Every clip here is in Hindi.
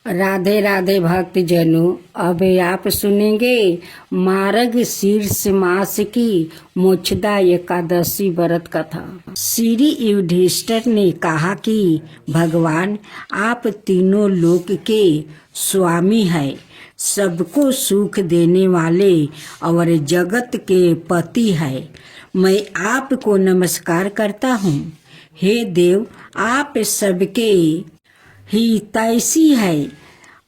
राधे राधे भक्त जनों, अब आप सुनेंगे मार्ग शीर्ष मास की मोक्षदा एकादशी व्रत कथा। श्री युधिष्ठिर ने कहा कि भगवान, आप तीनों लोक के स्वामी हैं, सबको सुख देने वाले और जगत के पति हैं। मैं आपको नमस्कार करता हूँ। हे देव, आप सबके ही तैसी है।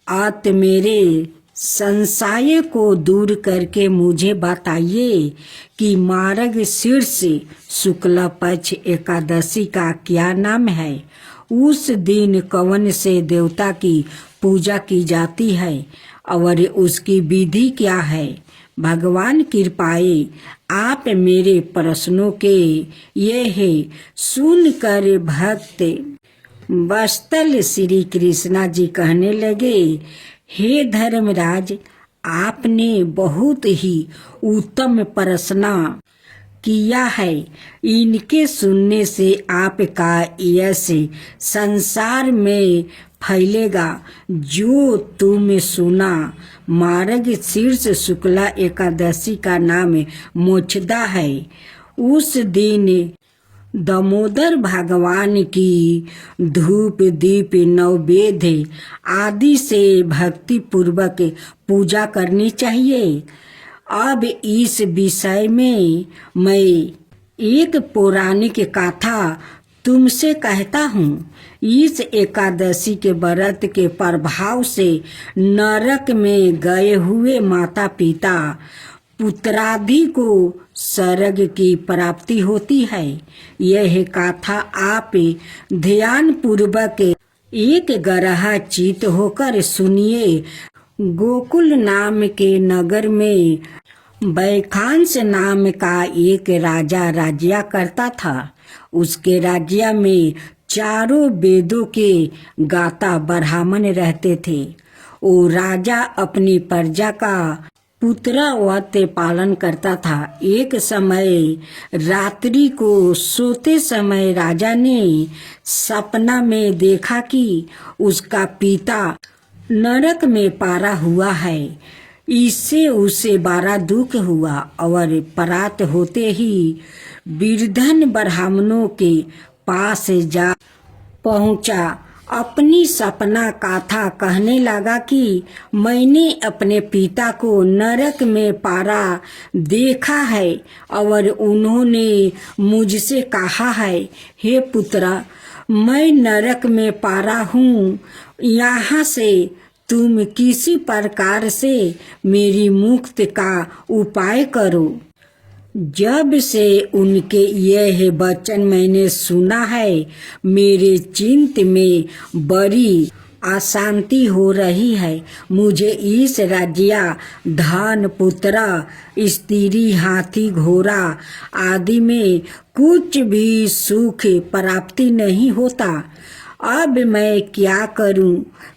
आप मेरे संशय को दूर करके मुझे बताइए कि मार्ग शीर्ष शुक्ल पक्ष एकादशी का क्या नाम है। उस दिन कौन से देवता की पूजा की जाती है और उसकी विधि क्या है। भगवान कृपाए आप मेरे प्रश्नों के ये है सुनकर भक्त वत्सल श्री कृष्णा जी कहने लगे, हे धर्मराज, आपने बहुत ही उत्तम प्रश्न किया है। इनके सुनने से आपका यश संसार में फैलेगा। जो तुम सुना, मार्ग शीर्ष शुक्ला एकादशी का नाम मोक्षदा है। उस दिन दामोदर भगवान की धूप दीप नैवेद्य आदि से भक्ति पूर्वक पूजा करनी चाहिए। अब इस विषय में मैं एक पौराणिक कथा तुमसे कहता हूँ। इस एकादशी के व्रत के प्रभाव से नरक में गए हुए माता पिता पुत्रादि को स्वर्ग की प्राप्ति होती है। यह कथा आप ध्यान पूर्वक एक ग्रह चित होकर सुनिए। गोकुल नाम के नगर में वैखांस नाम का एक राजा राज्य करता था। उसके राज्य में चारों वेदों के गाता ब्राह्मण रहते थे। वो राजा अपनी प्रजा का पुत्रवत पालन करता था। एक समय रात्रि को सोते समय राजा ने सपना में देखा कि उसका पिता नरक में पारा हुआ है। इससे उसे बड़ा दुख हुआ और प्रात होते ही वृद्धन ब्राह्मणों के पास जा पहुंचा। अपनी सपना कथा कहने लगा कि मैंने अपने पिता को नरक में पारा देखा है और उन्होंने मुझसे कहा है, हे पुत्र, मैं नरक में पारा हूँ। यहाँ से तुम किसी प्रकार से मेरी मुक्ति का उपाय करो। जब से उनके यह वचन मैंने सुना है, मेरे चित्त में बड़ी अशांति हो रही है। मुझे इस राज्य, धन, पुत्र, स्त्री, हाथी, घोड़ा आदि में कुछ भी सुख प्राप्ति नहीं होता। अब मैं क्या करूं,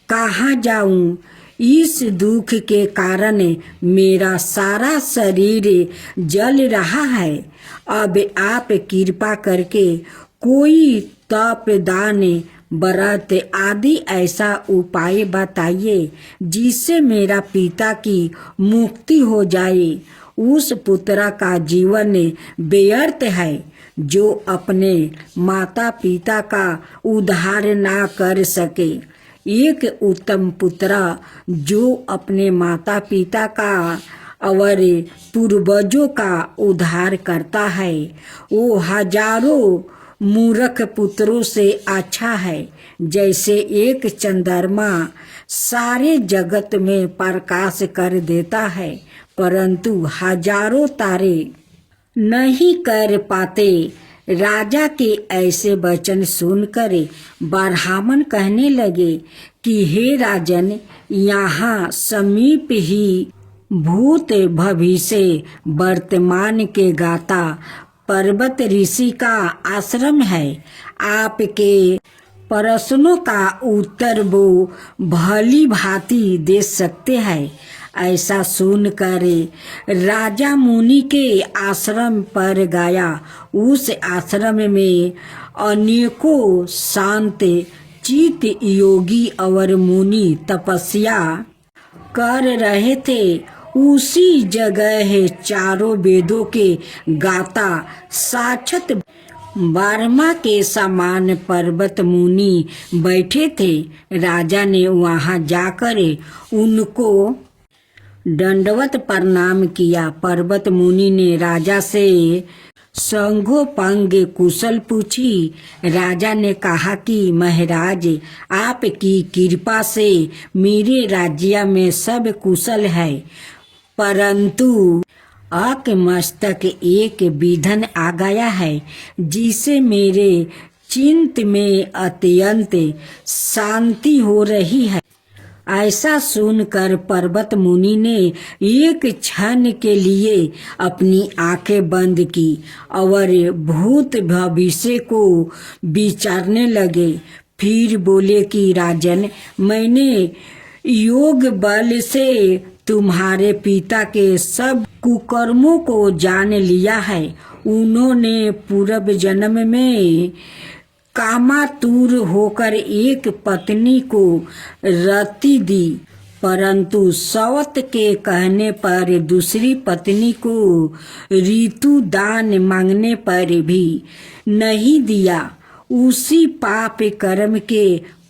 कहाँ जाऊं। इस दुख के कारण मेरा सारा शरीर जल रहा है। अब आप कृपा करके कोई तप, दान, व्रत आदि ऐसा उपाय बताइए जिससे मेरा पिता की मुक्ति हो जाए। उस पुत्र का जीवन व्यर्थ है जो अपने माता पिता का उद्धार ना कर सके। एक उत्तम पुत्र जो अपने माता पिता का और पूर्वजों का उद्धार करता है, वो हजारों मूर्ख पुत्रों से अच्छा है। जैसे एक चंद्रमा सारे जगत में प्रकाश कर देता है, परंतु हजारों तारे नहीं कर पाते। राजा के ऐसे वचन सुनकर ब्राह्मण कहने लगे कि हे राजन, यहाँ समीप ही भूत, भविष्य, वर्तमान के गाता पर्वत ऋषि का आश्रम है। आपके प्रश्नों का उत्तर वो भली भांति दे सकते हैं। ऐसा सुनकर राजा मुनि के आश्रम पर गया। उस आश्रम में अनेकों शांत चित योगी और मुनि तपस्या कर रहे थे। उसी जगह है चारों वेदों के गाता साक्षात बारहमा के समान पर्वत मुनि बैठे थे। राजा ने वहां जाकर उनको दंडवत प्रणाम किया। पर्वत मुनि ने राजा से संगोपांग कुशल पूछी। राजा ने कहा कि महाराज, आपकी कृपा से मेरे राज्य में सब कुशल है, परंतु आकमस्तक एक विघ्न आ गया है, जिसे मेरे चित्त में अत्यंत शांति हो रही है। ऐसा सुनकर पर्वत मुनि ने एक क्षण के लिए अपनी आंखें बंद की और भूत भविष्य को विचारने लगे। फिर बोले कि राजन, मैंने योग बल से तुम्हारे पिता के सब कुकर्मों को जान लिया है। उन्होंने पूर्व जन्म में कामातुर होकर एक पत्नी को रति दी, परंतु सवत के कहने पर दूसरी पत्नी को ऋतु दान मांगने पर भी नहीं दिया। उसी पाप कर्म के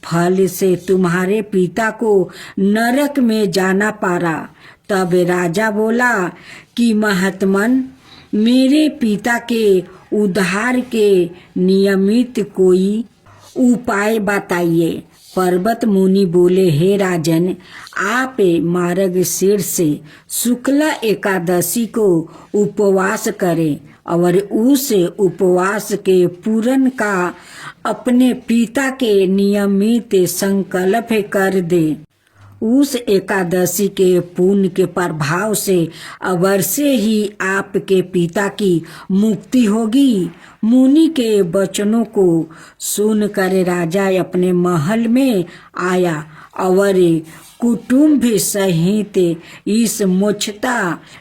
फल से तुम्हारे पिता को नरक में जाना पड़ा। तब राजा बोला कि महात्मन, मेरे पिता के उद्धार के नियमित कोई उपाय बताइए। पर्वत मुनि बोले, हे राजन, आप मार्गशीर्ष शुक्ला एकादशी को उपवास करें और उस उपवास के पूर्ण का अपने पिता के नियमित संकल्प कर दे। उस एकादशी के पुण्य के प्रभाव से अवश्य ही आपके पिता की मुक्ति होगी। मुनि के वचनों को सुनकर राजा अपने महल में आया और कुटुंब सहित इस मोक्षता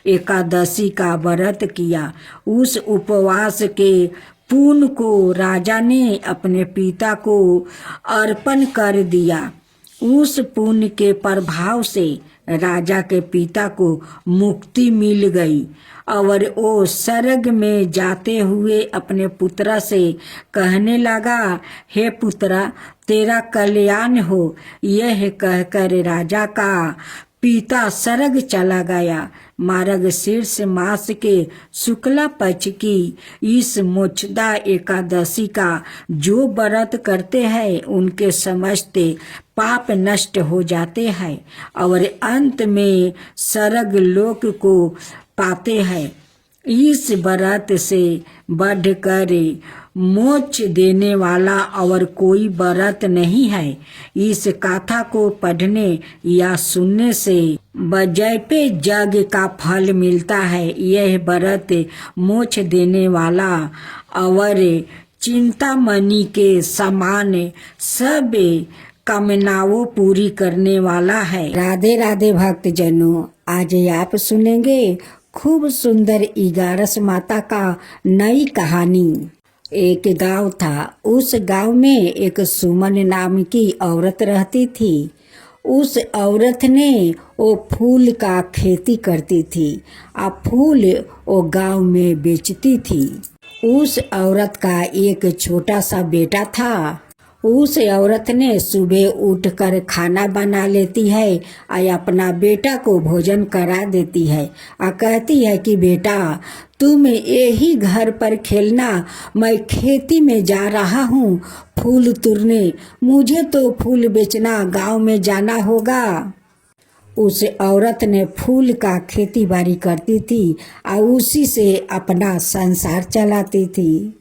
एकादशी का व्रत किया। उस उपवास के पुण्य को राजा ने अपने पिता को अर्पण कर दिया। उस पुण्य के प्रभाव से राजा के पिता को मुक्ति मिल गई और वो स्वर्ग में जाते हुए अपने पुत्र से कहने लगा, हे पुत्रा, तेरा कल्याण हो। यह कहकर राजा का पिता स्वर्ग चला गया। मार्गशीर्ष मास के शुक्ला पक्ष की इस मोक्षदा एकादशी का जो व्रत करते हैं, उनके समस्त पाप नष्ट हो जाते हैं और अंत में स्वर्ग लोक को पाते हैं। इस व्रत से बढ़कर मोक्ष देने वाला और कोई व्रत नहीं है। इस कथा को पढ़ने या सुनने से बजैपे जग का फल मिलता है। यह व्रत मोक्ष देने वाला और चिंतामणि के समान सब कामनाओं पूरी करने वाला है। राधे राधे भक्तजनों, आज आप सुनेंगे खूब सुंदर 11 माता का नई कहानी। एक गांव था। उस गांव में एक सुमन नाम की औरत रहती थी। उस औरत ने वो फूल का खेती करती थी और फूल वो गांव में बेचती थी। उस औरत का एक छोटा सा बेटा था। उस औरत ने सुबह उठकर खाना बना लेती है और अपना बेटा को भोजन करा देती है और कहती है कि बेटा, तुम यही घर पर खेलना, मैं खेती में जा रहा हूँ फूल तोड़ने। मुझे तो फूल बेचना गांव में जाना होगा। उस औरत ने फूल का खेती बाड़ी करती थी और उसी से अपना संसार चलाती थी।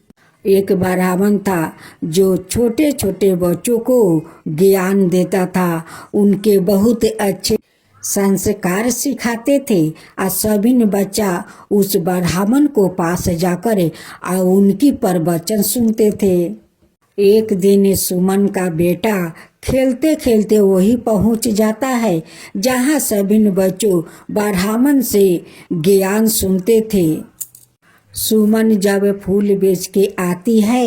एक ब्राह्मण था जो छोटे छोटे बच्चों को ज्ञान देता था। उनके बहुत अच्छे संस्कार सिखाते थे और सभी बच्चा उस ब्राह्मण को पास जाकर और उनकी प्रवचन सुनते थे। एक दिन सुमन का बेटा खेलते खेलते वही पहुंच जाता है जहां सभी बच्चों ब्राह्मण से ज्ञान सुनते थे। सुमन जब फूल बेच के आती है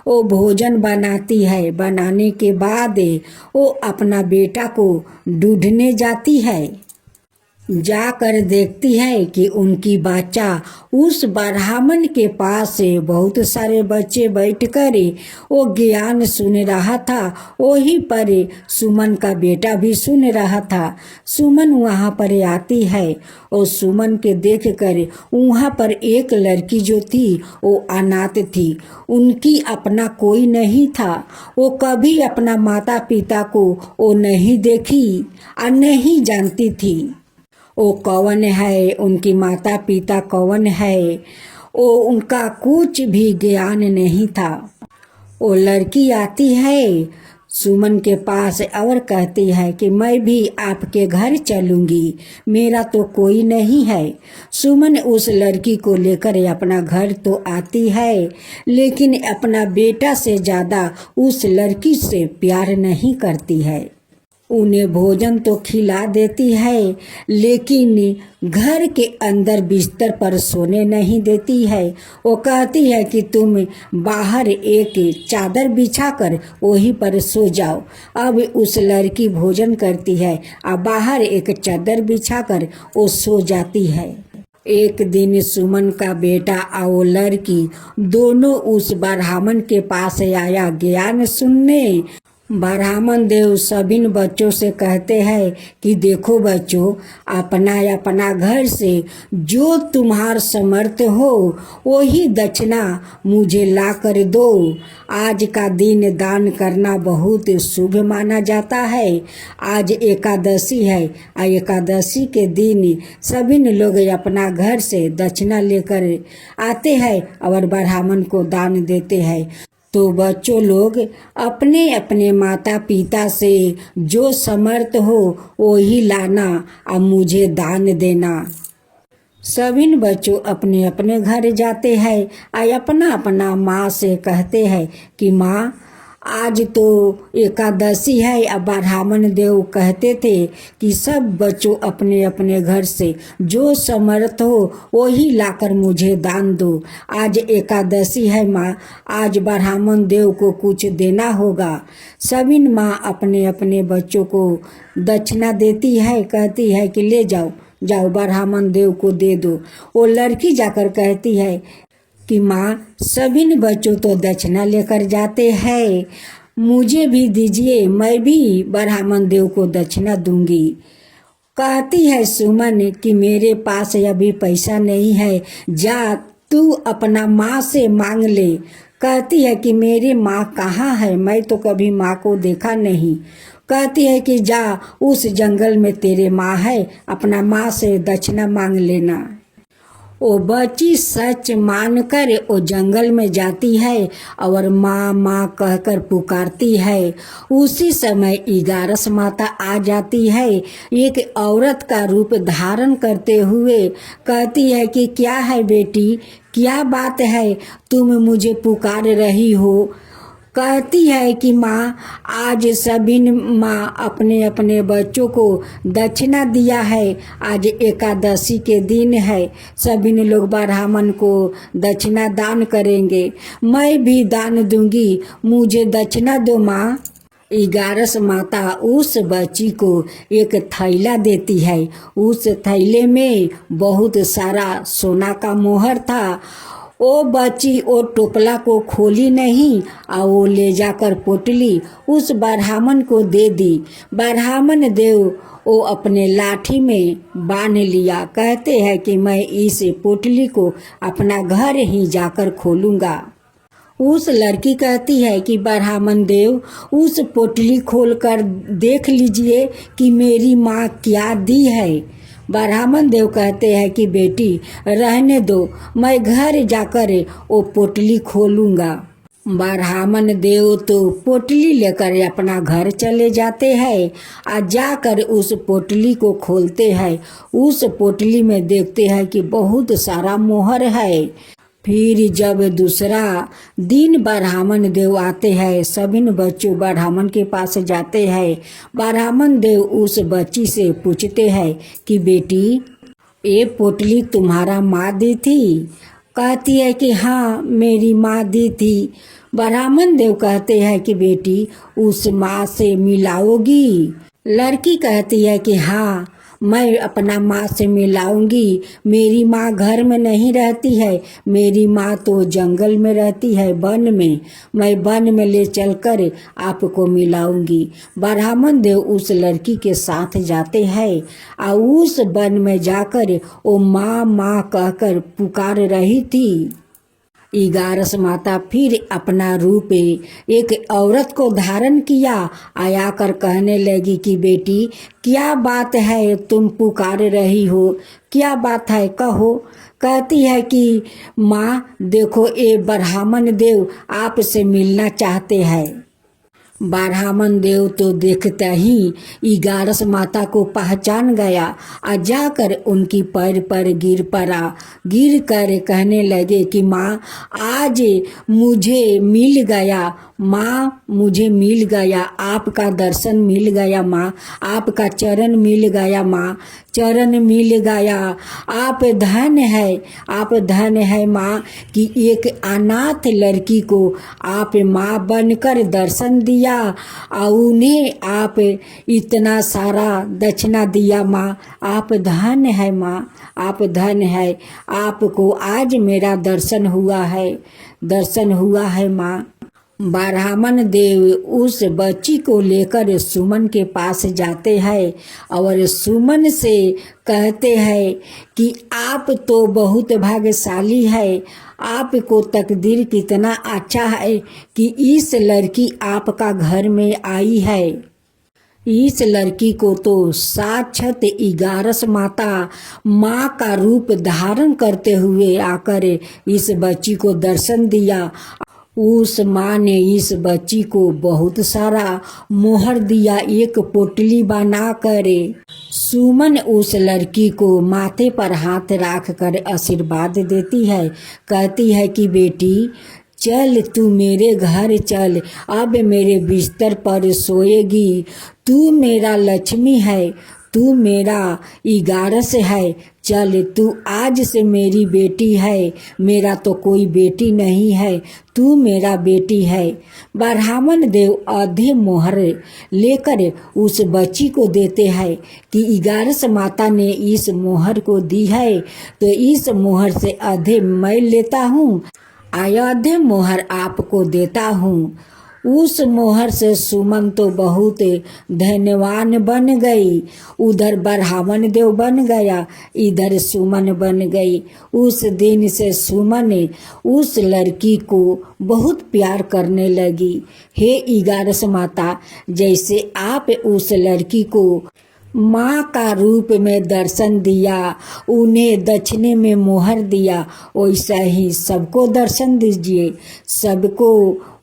वो भोजन बनाती है। बनाने के बाद वो अपना बेटा को ढूंढने जाती है। जाकर देखती है कि उनकी बच्चा उस ब्राह्मण के पास से बहुत सारे बच्चे बैठकर वो ज्ञान सुन रहा था। वहीं पर सुमन का बेटा भी सुन रहा था। सुमन वहाँ पर आती है और सुमन के देखकर वहाँ पर एक लड़की जो थी वो अनाथ थी। उनकी अपना कोई नहीं था। वो कभी अपना माता पिता को वो नहीं देखी और नहीं जानती थी वो कौन है, उनकी माता पिता कौन है, वो उनका कुछ भी ज्ञान नहीं था। वो लड़की आती है सुमन के पास और कहती है कि मैं भी आपके घर चलूँगी, मेरा तो कोई नहीं है। सुमन उस लड़की को लेकर अपना घर तो आती है, लेकिन अपना बेटा से ज़्यादा उस लड़की से प्यार नहीं करती है। उन्हें भोजन तो खिला देती है, लेकिन घर के अंदर बिस्तर पर सोने नहीं देती है। वो कहती है कि तुम बाहर एक चादर बिछाकर वहीं पर सो जाओ। अब उस लड़की भोजन करती है और बाहर एक चादर बिछाकर वो सो जाती है। एक दिन सुमन का बेटा और लड़की दोनों उस ब्राह्मण के पास आया ज्ञान सुनने। ब्राह्मण देव सभी बच्चों से कहते हैं कि देखो बच्चों, अपना अपना घर से जो तुम्हार समर्थ हो वही दक्षिणा मुझे ला कर दो। आज का दिन दान करना बहुत शुभ माना जाता है। आज एकादशी है और एकादशी के दिन सभी लोग अपना घर से दक्षिणा लेकर आते हैं और ब्राह्मण को दान देते हैं। तो बच्चों लोग अपने अपने माता पिता से जो समर्थ हो वही लाना और मुझे दान देना। सभी बच्चों अपने अपने घर जाते हैं और अपना अपना माँ से कहते हैं कि माँ आज तो एकादशी है। अब ब्राह्मण देव कहते थे कि सब बच्चों अपने अपने घर से जो समर्थ हो वही लाकर मुझे दान दो। आज एकादशी है माँ, आज ब्राह्मण देव को कुछ देना होगा। सभी माँ अपने अपने बच्चों को दक्षिणा देती है, कहती है कि ले जाओ जाओ ब्राह्मण देव को दे दो। वो लड़की जाकर कहती है कि माँ सभी बच्चों तो दक्षिणा लेकर जाते हैं, मुझे भी दीजिए, मैं भी ब्राह्मण देव को दक्षिणा दूंगी। कहती है सुमन कि मेरे पास अभी पैसा नहीं है, जा तू अपना माँ से मांग ले। कहती है कि मेरी माँ कहाँ है, मैं तो कभी माँ को देखा नहीं। कहती है कि जा उस जंगल में तेरे माँ है, अपना माँ से दक्षिणा मांग लेना। वो बच्ची सच मानकर वो जंगल में जाती है और माँ माँ कहकर पुकारती है। उसी समय इगारस माता आ जाती है, एक औरत का रूप धारण करते हुए। कहती है कि क्या है बेटी, क्या बात है, तुम मुझे पुकार रही हो। कहती है कि माँ आज सभी माँ अपने अपने बच्चों को दक्षिणा दिया है, आज एकादशी के दिन है, सभी लोग ब्राह्मण को दक्षिणा दान करेंगे, मैं भी दान दूंगी, मुझे दक्षिणा दो माँ। इगारस माता उस बच्ची को एक थैला देती है। उस थैले में बहुत सारा सोना का मोहर था। वो बच्ची वो टोपला को खोली नहीं और वो ले जाकर पोटली उस ब्राह्मण को दे दी। ब्राह्मण देव वो अपने लाठी में बांध लिया। कहते हैं कि मैं इस पोटली को अपना घर ही जाकर खोलूँगा। उस लड़की कहती है कि ब्राह्मण देव उस पोटली खोलकर देख लीजिए कि मेरी माँ क्या दी है। ब्राह्मण देव कहते हैं कि बेटी रहने दो, मैं घर जाकर वो पोटली खोलूँगा। ब्राह्मण देव तो पोटली लेकर अपना घर चले जाते हैं और जाकर उस पोटली को खोलते हैं। उस पोटली में देखते हैं कि बहुत सारा मोहर है। फिर जब दूसरा दिन ब्राह्मण देव आते हैं, सभी बच्चों ब्राह्मण के पास जाते हैं। ब्राह्मण देव उस बच्ची से पूछते हैं कि बेटी ये पोटली तुम्हारा माँ दी थी। कहती है कि हाँ मेरी माँ दी थी। ब्राह्मण देव कहते हैं कि बेटी उस माँ से मिलाओगी। लड़की कहती है कि हाँ मैं अपना माँ से मिलाऊंगी। मेरी माँ घर में नहीं रहती है, मेरी माँ तो जंगल में रहती है, वन में। मैं वन में ले चलकर आपको मिलाऊंगी। ब्राह्मण देव उस लड़की के साथ जाते हैं और उस वन में जाकर वो माँ माँ कहकर पुकार रही थी। 11 माता फिर अपना रूप एक औरत को धारण किया, आया कर कहने लगी कि बेटी क्या बात है, तुम पुकार रही हो, क्या बात है कहो। कहती है कि माँ देखो ये ब्राह्मण देव आपसे मिलना चाहते हैं। ब्राह्मण देव तो देखते ही 11 माता को पहचान गया और जाकर उनकी पैर पर गिर पड़ा। गिर कर कहने लगे कि माँ आज मुझे मिल गया, माँ मुझे मिल गया, आपका दर्शन मिल गया माँ, आपका चरण मिल गया माँ, चरण मिल गया। आप धन है, आप धन है माँ कि एक अनाथ लड़की को आप माँ बनकर दर्शन दिया और उन्हें आप इतना सारा दक्षिणा दिया माँ। आप धन है माँ, आप धन है, आपको आज मेरा दर्शन हुआ है, दर्शन हुआ है माँ। ब्राह्मण देव उस बच्ची को लेकर सुमन के पास जाते हैं और सुमन से कहते हैं कि आप तो बहुत भाग्यशाली है, आपको तकदीर कितना अच्छा है कि इस लड़की आपका घर में आई है। इस लड़की को तो साक्षात 11 माता माँ का रूप धारण करते हुए आकर इस बच्ची को दर्शन दिया। उस माँ ने इस बच्ची को बहुत सारा मोहर दिया, एक पोटली बना कर। सुमन उस लड़की को माथे पर हाथ रख कर आशीर्वाद देती है, कहती है कि बेटी चल तू मेरे घर चल, अब मेरे बिस्तर पर सोएगी। तू मेरा लक्ष्मी है, तू मेरा 11 है, चल तू आज से मेरी बेटी है, मेरा तो कोई बेटी नहीं है, तू मेरा बेटी है। ब्राह्मण देव आधे मोहर लेकर उस बच्ची को देते हैं कि 11 माता ने इस मोहर को दी है तो इस मोहर से आधे मैं लेता हूँ, आधे मोहर आपको देता हूँ। उस मोहर से सुमन तो बहुत धनवान बन गई। उधर ब्राह्मण देव बन गया, इधर सुमन बन गई। उस दिन से सुमन उस लड़की को बहुत प्यार करने लगी। हे 11 माता, जैसे आप उस लड़की को माँ का रूप में दर्शन दिया, उन्हें दक्षिणे में मोहर दिया, वैसा ही सबको दर्शन दीजिए, सबको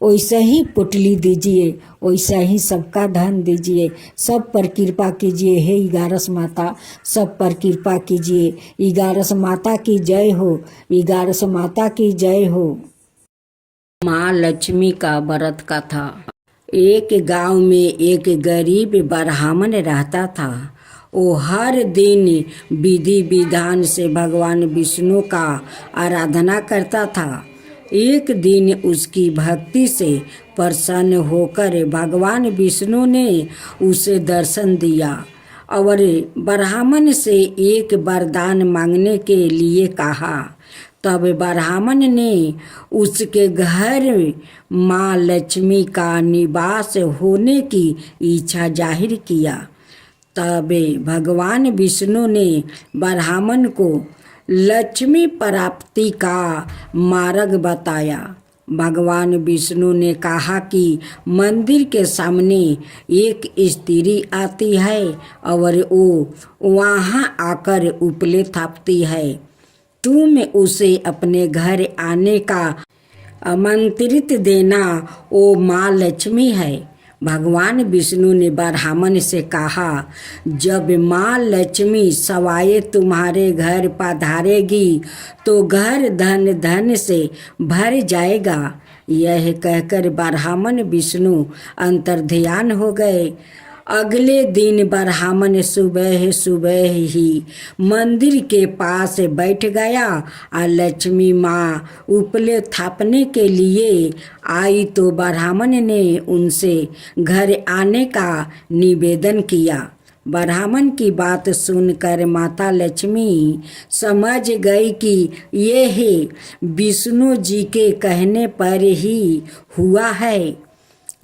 वैसा ही पुटली दीजिए, वैसा ही सबका धन दीजिए, सब पर कृपा कीजिए। हे 11 माता सब पर कृपा कीजिए। 11 माता की जय हो, 11 माता की जय हो। माँ लक्ष्मी का व्रत कथा। एक गांव में एक गरीब ब्राह्मण रहता था। वो हर दिन विधि विधान से भगवान विष्णु का आराधना करता था। एक दिन उसकी भक्ति से प्रसन्न होकर भगवान विष्णु ने उसे दर्शन दिया और ब्राह्मण से एक वरदान मांगने के लिए कहा। तब ब्राह्मण ने उसके घर माँ लक्ष्मी का निवास होने की इच्छा जाहिर किया। तब भगवान विष्णु ने ब्राह्मण को लक्ष्मी प्राप्ति का मार्ग बताया। भगवान विष्णु ने कहा कि मंदिर के सामने एक स्त्री आती है और वो वहाँ आकर उपले थापती है। तुम उसे अपने घर आने का आमंत्रित देना, वो माँ लक्ष्मी है। भगवान विष्णु ने ब्राह्मण से कहा, जब माँ लक्ष्मी सवाए तुम्हारे घर पधारेगी तो घर धन धन से भर जाएगा। यह कहकर ब्राह्मण विष्णु अंतर्ध्यान हो गए अगले दिन ब्राह्मण सुबह सुबह ही मंदिर के पास बैठ गया और लक्ष्मी माँ उपले थापने के लिए आई तो ब्राह्मण ने उनसे घर आने का निवेदन किया। ब्राह्मण की बात सुनकर माता लक्ष्मी समझ गई कि ये है विष्णु जी के कहने पर ही हुआ है।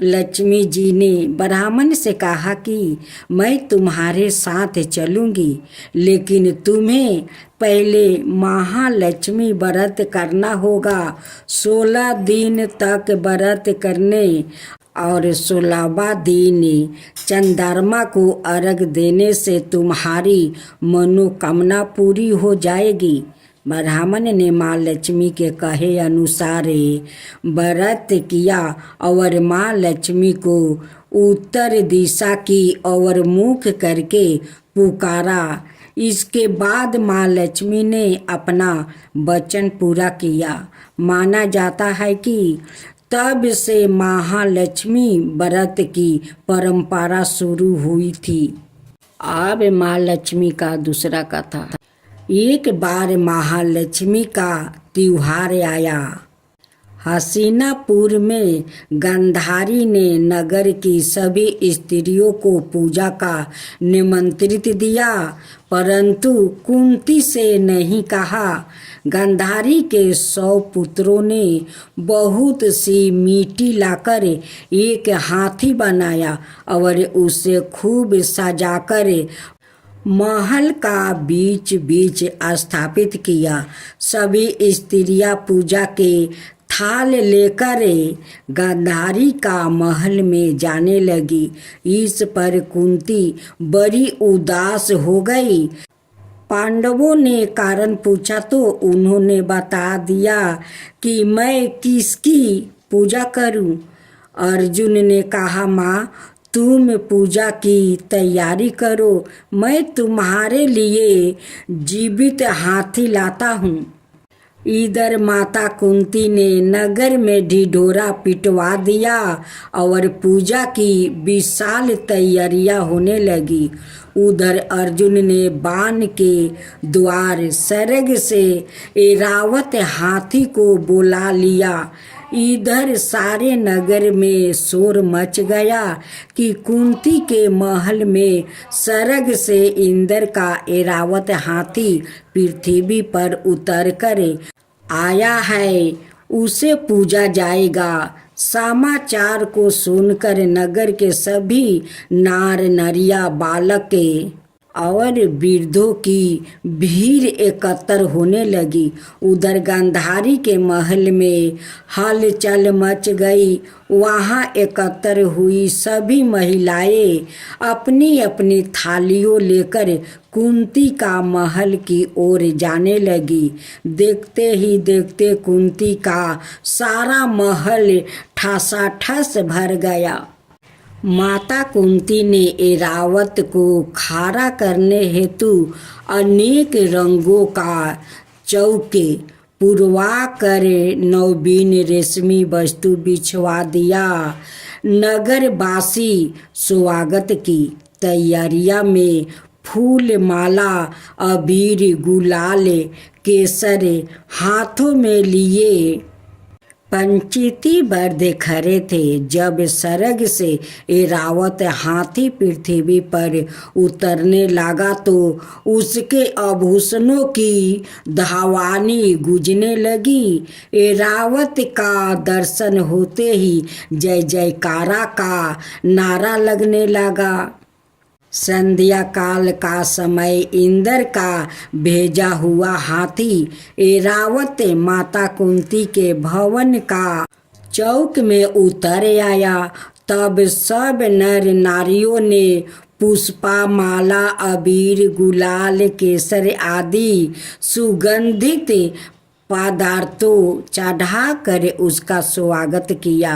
लक्ष्मी जी ने ब्राह्मण से कहा कि मैं तुम्हारे साथ चलूंगी, लेकिन तुम्हें पहले महालक्ष्मी व्रत करना होगा। 16 दिन तक व्रत करने और 16वां दिन चंद्रमा को अर्घ देने से तुम्हारी मनोकामना पूरी हो जाएगी। ब्राह्मण ने माँ लक्ष्मी के कहे अनुसार व्रत किया और माँ लक्ष्मी को उत्तर दिशा की ओर मुख करके पुकारा। इसके बाद माँ लक्ष्मी ने अपना वचन पूरा किया। माना जाता है कि तब से महालक्ष्मी व्रत की परंपरा शुरू हुई थी। अब माँ लक्ष्मी का दूसरा कथा। एक बार महालक्ष्मी का त्योहार आया। हसीनापुर में गांधारी ने नगर की सभी स्त्रियों को पूजा का निमंत्रित दिया, परंतु कुंती से नहीं कहा। गांधारी के 100 पुत्रों ने बहुत सी मिट्टी लाकर एक हाथी बनाया और उसे खूब सजाकर महल का बीच बीच स्थापित किया। सभी स्त्रियां पूजा के थाल लेकर गांधारी का महल में जाने लगी। इस पर कुंती बड़ी उदास हो गई। पांडवों ने कारण पूछा तो उन्होंने बता दिया कि मैं किसकी पूजा करूं। अर्जुन ने कहा, माँ तुम पूजा की तैयारी करो, मैं तुम्हारे लिए जीवित हाथी लाता हूँ। इधर माता कुंती ने नगर में ढिढोरा पिटवा दिया और पूजा की विशाल तैयारियां होने लगी। उधर अर्जुन ने बाण के द्वार सरग से ऐरावत हाथी को बुला लिया। इधर सारे नगर में शोर मच गया कि कुंती के महल में सरग से इंद्र का ऐरावत हाथी पृथ्वी पर उतर कर आया है, उसे पूजा जाएगा। समाचार को सुनकर नगर के सभी नार नरिया बालक और वृद्धों की भीड़ एकत्र होने लगी। उधर गांधारी के महल में हलचल मच गई। वहां एकत्र हुई सभी महिलाएं अपनी अपनी थालियों लेकर कुंती का महल की ओर जाने लगी। देखते ही देखते कुंती का सारा महल ठसाठस भर गया। माता कुंती ने ऐरावत को खारा करने हेतु अनेक रंगों का चौके पुरवा कर नवीन रेशमी वस्तु बिछवा दिया। नगरवासी स्वागत की तैयारियां में फूल माला, अबीर, गुलाल, केसर हाथों में लिए पंचीती बर्दे खड़े थे। जब सरग से ऐरावत हाथी पृथ्वी पर उतरने लगा तो उसके आभूषणों की धावानी गूंजने लगी। ऐरावत का दर्शन होते ही जय जयकारा का नारा लगने लगा। संध्या काल का समय इंद्र का भेजा हुआ हाथी ऐरावत माता कुंती के भवन का चौक में उतर आया। तब सब नर नारियों ने पुष्पा माला, अबीर, गुलाल, केसर आदि सुगंधित पदार्थों चढ़ाकर उसका स्वागत किया।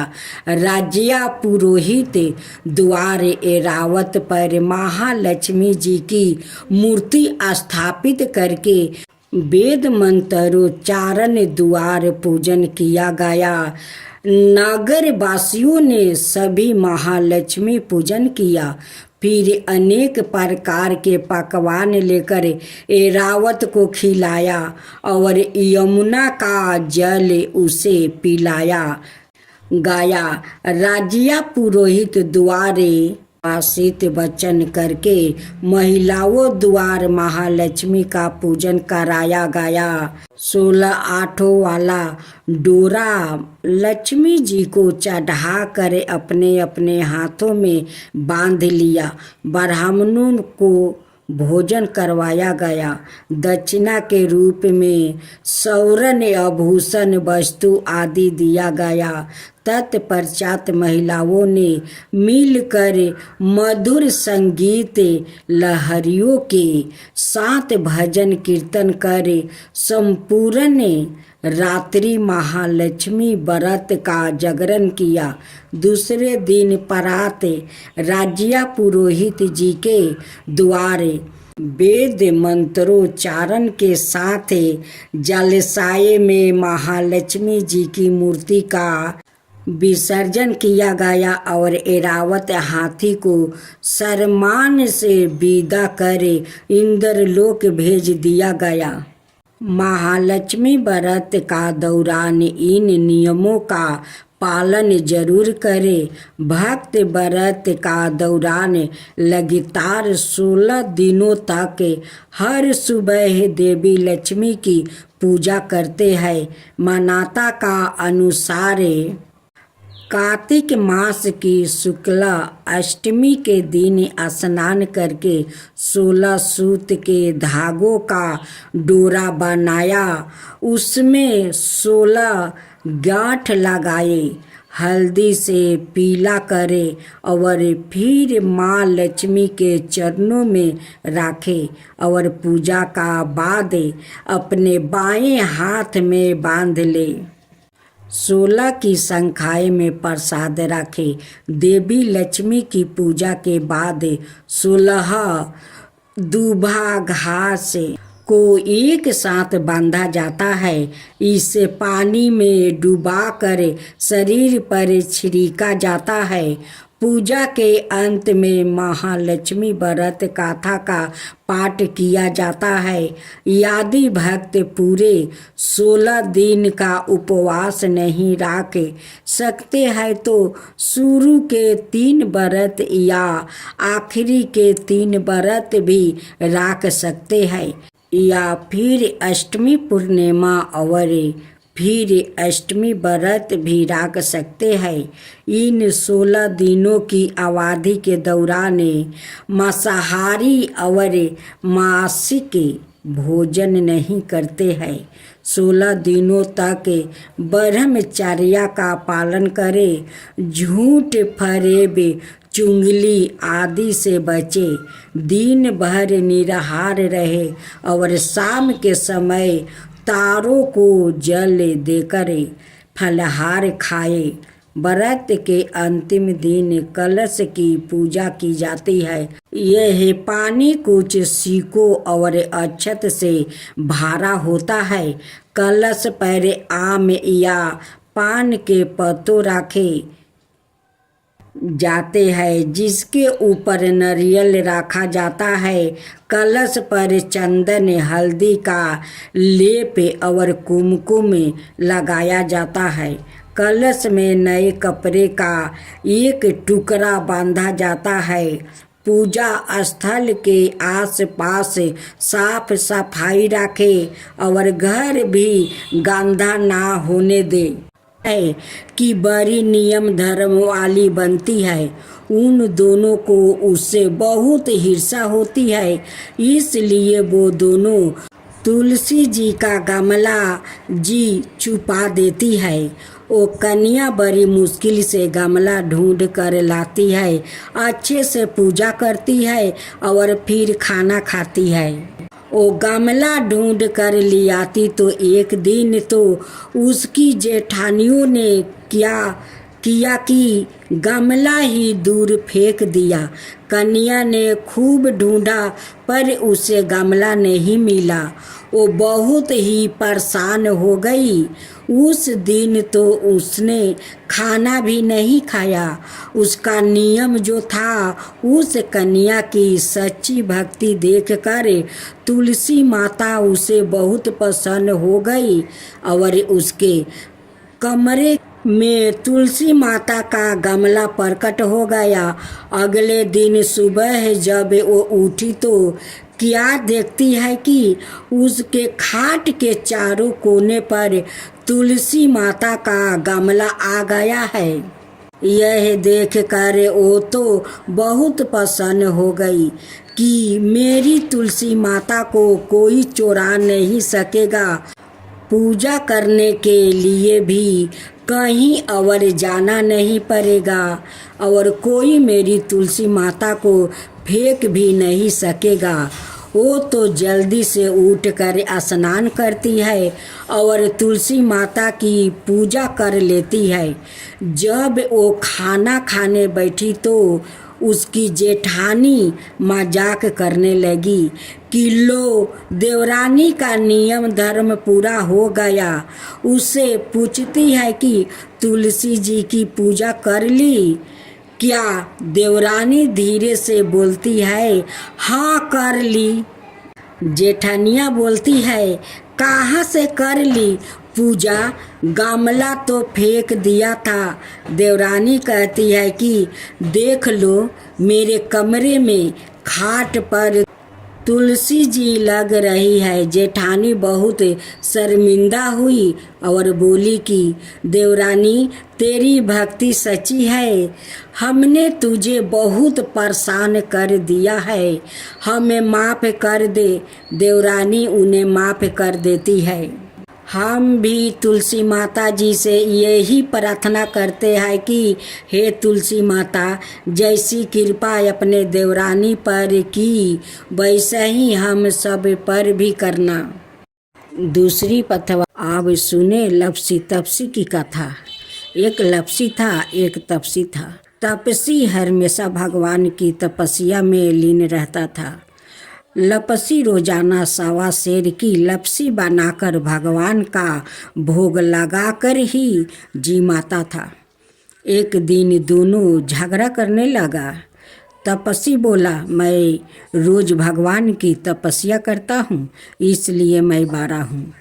राज्या पुरोहित द्वार ऐरावत पर महालक्ष्मी जी की मूर्ति स्थापित करके वेद मंत्रोच्चारण द्वार पूजन किया गया। नगर वासियों ने सभी महालक्ष्मी पूजन किया। फिर अनेक प्रकार के पकवान लेकर एरावत को खिलाया और यमुना का जल उसे पिलाया। गाया राजिया पुरोहित द्वारे आशित वचन करके महिलाओं द्वार महालक्ष्मी का पूजन कराया गया। 16 आठों वाला डोरा लक्ष्मी जी को चढ़ा कर अपने अपने हाथों में बांध लिया। ब्राह्मणों को भोजन करवाया गया। दक्षिणा के रूप में स्वर्ण आभूषण वस्तु आदि दिया गया। तत्पश्चात महिलाओं ने मिलकर मधुर संगीत लहरियों के साथ भजन कीर्तन कर संपूर्ण रात्रि महालक्ष्मी व्रत का जागरण किया। दूसरे दिन प्रात राजिया पुरोहित जी के द्वारे वेद मंत्रोच्चारण के साथ जलाशय में महालक्ष्मी जी की मूर्ति का विसर्जन किया गया और एरावत हाथी को सम्मान से विदा कर इंद्रलोक भेज दिया गया। महालक्ष्मी व्रत का दौरान इन नियमों का पालन जरूर करें। भक्त व्रत का दौरान लगातार 16 दिनों तक हर सुबह देवी लक्ष्मी की पूजा करते हैं। मान्यता का अनुसार कार्तिक मास की शुक्ला अष्टमी के दिन स्नान करके 16 सूत के धागों का डोरा बनाया, उसमें 16 गांठ लगाए, हल्दी से पीला करे और फिर माँ लक्ष्मी के चरणों में रखे और पूजा का बाद अपने बाएं हाथ में बांध ले। 16 की संख्याएं में प्रसाद रखे। देवी लक्ष्मी की पूजा के बाद 16 दूबा घास को एक साथ बांधा जाता है। इसे पानी में डुबाकर शरीर पर छिड़का जाता है। पूजा के अंत में महालक्ष्मी व्रत गाथा का पाठ किया जाता है। यदि भक्त पूरे 16 दिन का उपवास नहीं रख सकते हैं तो शुरू के 3 व्रत या आखिरी के 3 व्रत भी रख सकते हैं, या फिर अष्टमी पूर्णिमा और फिर अष्टमी व्रत भी रख सकते हैं। इन 16 दिनों की अवधि के दौरान मांसाहारी और मासिक भोजन नहीं करते हैं। 16 दिनों तक ब्रह्मचर्या का पालन करें। झूठ फरेब चुगली आदि से बचे। दिन भर निराहार रहे और शाम के समय तारों को जल देकर फलहार खाए। व्रत के अंतिम दिन कलश की पूजा की जाती है। यह पानी कुछ सिक्कों और अक्षत से भरा होता है। कलश पर आम या पान के पत्तों रखे जाते हैं, जिसके ऊपर नारियल रखा जाता है। कलश पर चंदन, हल्दी का लेप और कुमकुम लगाया जाता है। कलश में नए कपड़े का एक टुकड़ा बांधा जाता है। पूजा स्थल के आसपास साफ सफाई रखें और घर भी गंदा ना होने दे है कि बड़ी नियम धर्म वाली बनती है। उन दोनों को उससे बहुत ईर्ष्या होती है, इसलिए वो दोनों तुलसी जी का गमला जी छुपा देती है। वो कन्या बड़ी मुश्किल से गमला ढूंढ कर लाती है, अच्छे से पूजा करती है और फिर खाना खाती है। वो गमला ढूंढ कर ले आती तो एक दिन तो उसकी जेठानियों ने क्या किया कि गमला ही दूर फेंक दिया। कन्या ने खूब ढूंढा पर उसे गमला नहीं मिला। वो बहुत ही परेशान हो गई। उस दिन तो उसने खाना भी नहीं खाया। उसका नियम जो था, उस कन्या की सच्ची भक्ति देखकर तुलसी माता उसे बहुत पसंद हो गई और उसके कमरे में तुलसी माता का गमला प्रकट हो गया। अगले दिन सुबह जब वो उठी तो क्या देखती है कि उसके खाट के चारों कोने पर तुलसी माता का गमला आ गया है। यह देखकर वो तो बहुत प्रसन्न हो गई कि मेरी तुलसी माता को कोई चुरा नहीं सकेगा। पूजा करने के लिए भी कहीं और जाना नहीं पड़ेगा और कोई मेरी तुलसी माता को फेंक भी नहीं सकेगा। वो तो जल्दी से उठकर स्नान करती है और तुलसी माता की पूजा कर लेती है। जब वो खाना खाने बैठी तो उसकी जेठानी मजाक करने लगी कि लो, देवरानी का नियम धर्म पूरा हो गया। उससे पूछती है कि तुलसी जी की पूजा कर ली क्या? देवरानी धीरे से बोलती है, हाँ कर ली। जेठानिया बोलती है, कहाँ से कर ली पूजा? गमला तो फेंक दिया था। देवरानी कहती है कि देख लो, मेरे कमरे में खाट पर तुलसी जी लग रही है। जेठानी बहुत शर्मिंदा हुई और बोली कि देवरानी, तेरी भक्ति सच्ची है। हमने तुझे बहुत परेशान कर दिया है, हमें माफ़ कर दे। देवरानी उन्हें माफ़ कर देती है। हम भी तुलसी माता जी से यही प्रार्थना करते हैं कि हे तुलसी माता, जैसी कृपा अपने देवरानी पर की, वैसे ही हम सब पर भी करना। दूसरी पथवा आप सुने लपसी तपसी की कथा। एक लपसी था, एक तपसी था। तपसी हमेशा भगवान की तपस्या में लीन रहता था। लपसी रोजाना सवा शेर की लपसी बनाकर भगवान का भोग लगाकर ही जी माता था। एक दिन दोनों झगड़ा करने लगा। तपसी बोला, मैं रोज भगवान की तपस्या करता हूँ, इसलिए मैं बारा हूँ।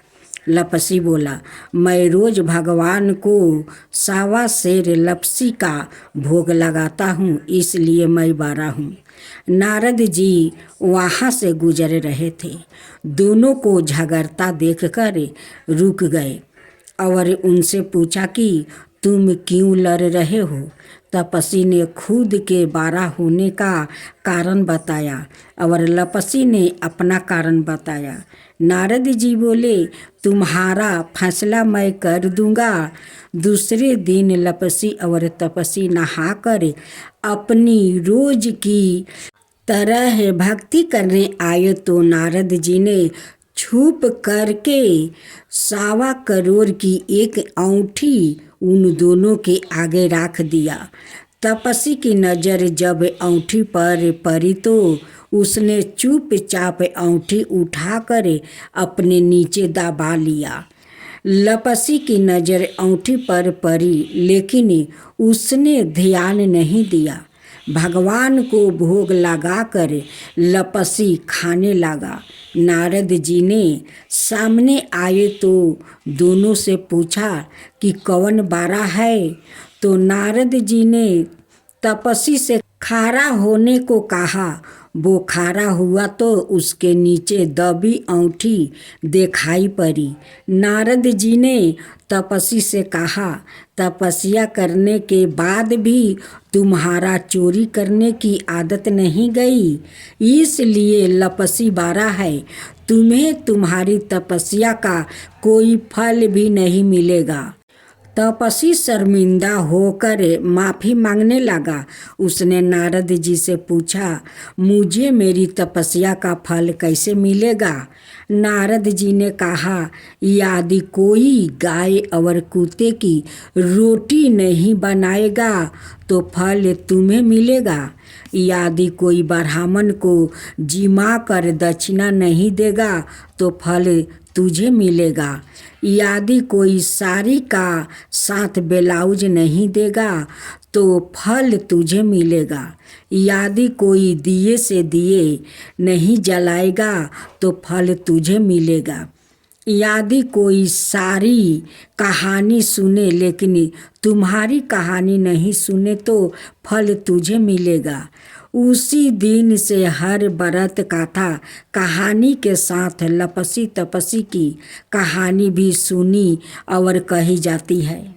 लपसी बोला, मैं रोज भगवान को सवा शेर लपसी का भोग लगाता हूँ, इसलिए मैं बारा हूँ। नारद जी वहाँ से गुजर रहे थे। दोनों को झगड़ता देखकर रुक गए और उनसे पूछा कि तुम क्यों लड़ रहे हो? तपसी ने खुद के बारा होने का कारण बताया और लपसी ने अपना कारण बताया। नारद जी बोले, तुम्हारा फैसला मैं कर दूंगा। दूसरे दिन लपसी और तपसी नहाकर अपनी रोज की तरह भक्ति करने आए तो नारद जी ने छुप करके 1.25 करोड़ की एक अंगूठी उन दोनों के आगे रख दिया। तपसी की नज़र जब अंगूठी पर पड़ी तो उसने चुपचाप अंगूठी उठाकर अपने नीचे दबा लिया। लपसी की नज़र अंगूठी पर पड़ी लेकिन उसने ध्यान नहीं दिया। भगवान को भोग लगाकर लपसी खाने लगा। नारद जी ने सामने आए तो दोनों से पूछा कि कौन बारा है? तो नारद जी ने तपसी से खारा होने को कहा। वो खारा हुआ तो उसके नीचे दबी अंगूठी दिखाई पड़ी। नारद जी ने तपसी से कहा, तपस्या करने के बाद भी तुम्हारा चोरी करने की आदत नहीं गई, इसलिए लपसी बारा है। तुम्हें तुम्हारी तपस्या का कोई फल भी नहीं मिलेगा। तपस्वी शर्मिंदा होकर माफ़ी मांगने लगा। उसने नारद जी से पूछा, मुझे मेरी तपस्या का फल कैसे मिलेगा? नारद जी ने कहा, यदि कोई गाय और कुत्ते की रोटी नहीं बनाएगा तो फल तुम्हें मिलेगा। यदि कोई ब्राह्मण को जिमा कर दक्षिणा नहीं देगा तो फल तुझे मिलेगा। यदि कोई साड़ी का साथ ब्लाउज नहीं देगा तो फल तुझे मिलेगा। यदि कोई दिए से दिए नहीं जलाएगा तो फल तुझे मिलेगा। यदि कोई सारी कहानी सुने लेकिन तुम्हारी कहानी नहीं सुने तो फल तुझे मिलेगा। उसी दिन से हर व्रत कथा कहानी के साथ लपसी तपसी की कहानी भी सुनी और कही जाती है।